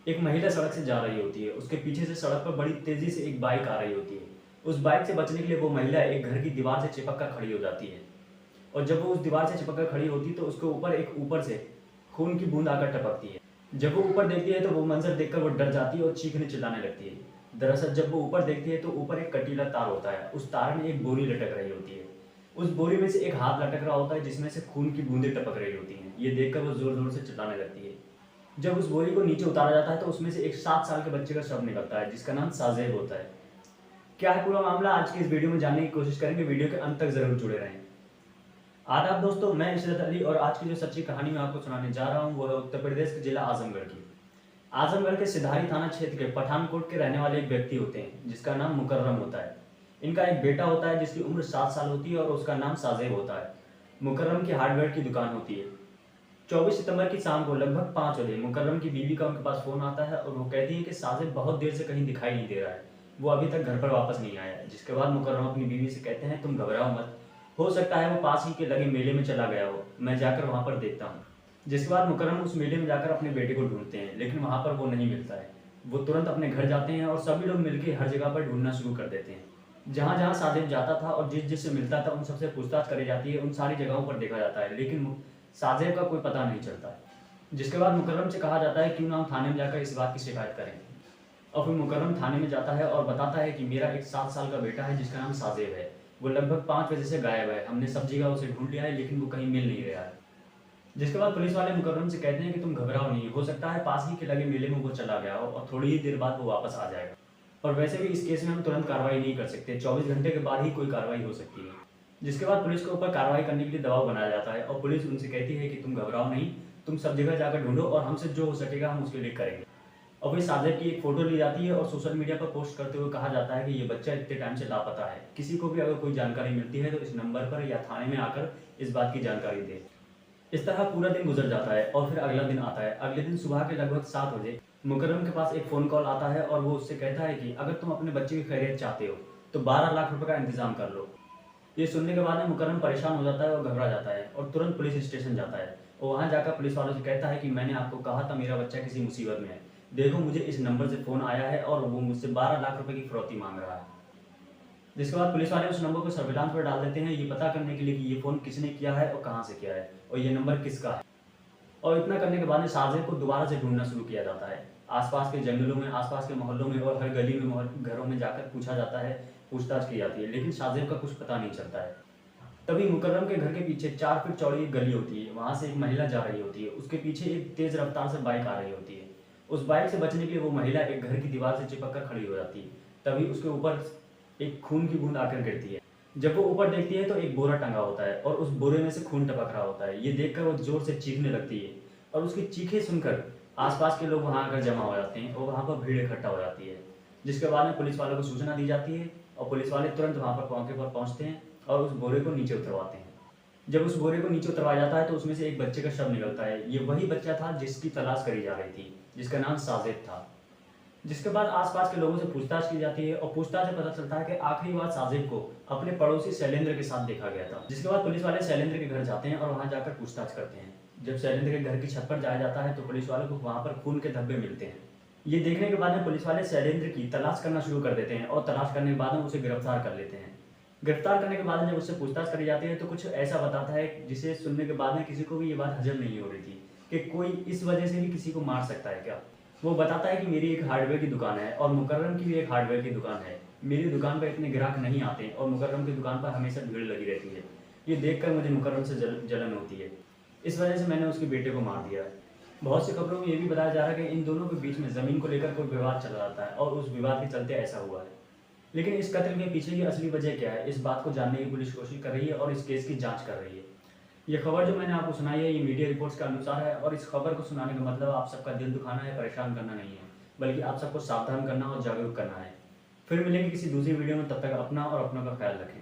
एक महिला सड़क से जा रही होती है, उसके पीछे से सड़क पर बड़ी तेज़ी से एक बाइक आ रही होती है। उस बाइक से बचने के लिए वो महिला एक घर की दीवार से चिपक कर खड़ी हो जाती है और जब वो उस दीवार से चिपक कर खड़ी होती है तो उसके ऊपर से खून की बूंद आकर टपकती है। जब वो ऊपर देखती है तो वो मंज़र देखकर वो डर जाती है और चीखने चिल्लाने लगती है। दरअसल जब वो ऊपर देखती है तो ऊपर एक कटीला तार होता है, उस तार में एक बोरी लटक रही होती है। उस बोरी में से एक हाथ लटक रहा होता है जिसमें से खून की बूंदें टपक रही होती हैं। ये देखकर वो ज़ोर-ज़ोर से चिल्लाने लगती है। जब उस बोरी को नीचे उतारा जाता है तो उसमें से एक 7 साल के बच्चे का शव निकलता है जिसका नाम साज़ेब होता है। क्या है पूरा मामला, आज की इस वीडियो में जानने की कोशिश करेंगे, वीडियो के अंत तक ज़रूर जुड़े रहें। आदाब दोस्तों, मैं इशरत अली और आज की जो सच्ची कहानी मैं आपको सुनाने जा रहा हूँ वो है उत्तर प्रदेश के जिला आजमगढ़ की। आजमगढ़ के सिधारी थाना क्षेत्र के पठानकोट के रहने वाले एक व्यक्ति होते हैं जिसका नाम मुकर्रम होता है। इनका एक बेटा होता है जिसकी उम्र 7 साल होती है और उसका नाम साज़ेब होता है। मुकर्रम की हार्डवेयर की दुकान होती है। 24 सितंबर की शाम को लगभग 5 बजे मुकर्रम की बीवी का उनके पास फ़ोन आता है और वो कहती है कि साजिद बहुत देर से कहीं दिखाई नहीं दे रहा है। वो अभी तक घर पर वापस नहीं आया है। जिसके बाद मुकर्रम अपनी बीवी से कहते हैं, तुम घबराओ मत, हो सकता है वो पास ही के लगे मेले में चला गया हो, मैं जाकर वहाँ पर देखता हूँ। जिसके बाद मुकर्रम उस मेले में जाकर अपने बेटे को ढूंढते हैं लेकिन वहाँ पर वो नहीं मिलता है। वो तुरंत अपने घर जाते हैं और सभी लोग मिलकर हर जगह पर ढूंढना शुरू कर देते हैं। जहाँ जहाँ साजिद जाता था और जिस जिससे मिलता था उन सबसे पूछताछ करी जाती है, उन सारी जगहों पर देखा जाता है लेकिन साजिद का कोई पता नहीं चलता है। जिसके बाद मुकर्रम से कहा जाता है क्यों ना हम थाने में जाकर इस बात की शिकायत करें। और फिर मुकर्रम थाने में जाता है और बताता है कि मेरा एक 7 साल का बेटा है जिसका नाम साजिद है। वो लगभग 5 बजे से गायब है, हमने सब जगह उसे ढूंढ लिया है लेकिन वो कहीं मिल नहीं रहा है। जिसके बाद पुलिस वाले मुकर्रम से कहते हैं कि तुम घबराओ नहीं, हो सकता है पास ही के लगे मेले में वो चला गया हो और थोड़ी ही देर बाद वो वापस आ जाएगा। और वैसे भी इस केस में हम तुरंत कार्रवाई नहीं कर सकते, 24 घंटे के बाद ही कोई कार्रवाई हो सकती है। जिसके बाद पुलिस के ऊपर कार्रवाई करने के लिए दबाव बनाया जाता है और पुलिस उनसे कहती है कि तुम घबराओ नहीं, तुम सब जगह जाकर ढूंढो और हमसे जो हो सकेगा हम उसके लिए करेंगे। और फिर साजिद की एक फ़ोटो ली जाती है और सोशल मीडिया पर पोस्ट करते हुए कहा जाता है कि ये बच्चा इतने टाइम से लापता है, किसी को भी अगर कोई जानकारी मिलती है तो इस नंबर पर या थाने में आकर इस बात की जानकारी दे। इस तरह पूरा दिन गुजर जाता है और फिर अगला दिन आता है। अगले दिन सुबह के लगभग 7 बजे मुकर्रम के पास एक फ़ोन कॉल आता है और वो उससे कहता है कि अगर तुम अपने बच्चे की खैरियत चाहते हो तो 12 लाख रुपए का इंतजाम कर लो। ये सुनने के बाद में मुकर्रम परेशान हो जाता है और घबरा जाता है और तुरंत पुलिस स्टेशन जाता है और वहाँ जाकर पुलिस वालों से कहता है कि मैंने आपको कहा था मेरा बच्चा किसी मुसीबत में है, देखो मुझे इस नंबर से फ़ोन आया है और वो मुझसे 12 लाख रुपए की फिरौती मांग रहा है। जिसके बाद पुलिस वाले उस नंबर को सर्विलांस पर डाल देते हैं ये पता करने के लिए कि ये फ़ोन किसने किया है और कहाँ से किया है और ये नंबर किसका है। और इतना करने के बाद में साजिद को दोबारा से ढूंढना शुरू किया जाता है। आसपास के जंगलों में, आसपास के मोहल्लों में और हर गली में घरों में जाकर पूछा जाता है, पूछताछ की जाती है लेकिन साजिद का कुछ पता नहीं चलता है। तभी मुकर्रम के घर के पीछे 4 फीट चौड़ी एक गली होती है, वहाँ से एक महिला जा रही होती है, उसके पीछे एक तेज़ रफ्तार से बाइक आ रही होती है। उस बाइक से बचने के लिए वो महिला एक घर की दीवार से चिपक कर खड़ी हो जाती है। तभी उसके ऊपर एक खून की बूंद आकर गिरती है। जब वो ऊपर देखती है तो एक बोरा टंगा होता है और उस बोरे में से खून टपक रहा होता है। ये देखकर वो जोर से चीखने लगती है और उसकी चीखें सुनकर आसपास के लोग वहाँ आकर जमा हो जाते हैं और वहाँ पर भीड़ इकट्ठा हो जाती है। जिसके बाद में पुलिस वालों को सूचना दी जाती है और पुलिस वाले तुरंत वहाँ पर मौके पर पहुँचते हैं और उस बोरे को नीचे उतरवाते हैं। जब उस बोरे को नीचे उतरवाया जाता है तो उसमें से एक बच्चे का शव निकलता है। ये वही बच्चा था जिसकी तलाश करी जा रही थी, जिसका नाम साजिद था। जिसके बाद आसपास के लोगों से पूछताछ की जाती है और पूछताछ से पता चलता है कि आखिरी बार साजिद को अपने पड़ोसी शैलेंद्र के साथ देखा गया था। जिसके बाद पुलिस वाले शैलेंद्र के घर जाते हैं और वहां जाकर पूछताछ करते हैं। जब शैलेंद्र के घर की छत पर जाया जाता है तो पुलिस वालों को वहां पर खून के धब्बे मिलते हैं। ये देखने के बाद में पुलिस वाले शैलेंद्र की तलाश करना शुरू कर देते हैं और तलाश करने के बाद में उसे गिरफ्तार कर लेते हैं। गिरफ्तार करने के बाद में जब उससे पूछताछ करी जाती है तो कुछ ऐसा बताता है जिसे सुनने के बाद में किसी को भी ये बात हजम नहीं हो रही थी कि कोई इस वजह से भी किसी को मार सकता है क्या। वो बताता है कि मेरी एक हार्डवेयर की दुकान है और मुकर्रम की भी एक हार्डवेयर की दुकान है। मेरी दुकान पर इतने ग्राहक नहीं आते और मुकर्रम की दुकान पर हमेशा भीड़ लगी रहती है। ये देखकर मुझे मुकर्रम से जलन होती है, इस वजह से मैंने उसके बेटे को मार दिया है। बहुत सी खबरों में ये भी बताया जा रहा है कि इन दोनों के बीच में ज़मीन को लेकर कोई विवाद चला जाता है और उस विवाद के चलते ऐसा हुआ है। लेकिन इस कत्ल के पीछे की असली वजह क्या है, इस बात को जानने की पुलिस कोशिश कर रही है और इस केस की जाँच कर रही है। ये खबर जो मैंने आपको सुनाई है ये मीडिया रिपोर्ट्स के अनुसार है और इस खबर को सुनाने का मतलब आप सबका दिल दुखाना है, परेशान करना नहीं है, बल्कि आप सबको सावधान करना और जागरूक करना है। फिर मिलेंगे किसी दूसरी वीडियो में, तब तक अपना और अपनों का ख्याल रखें।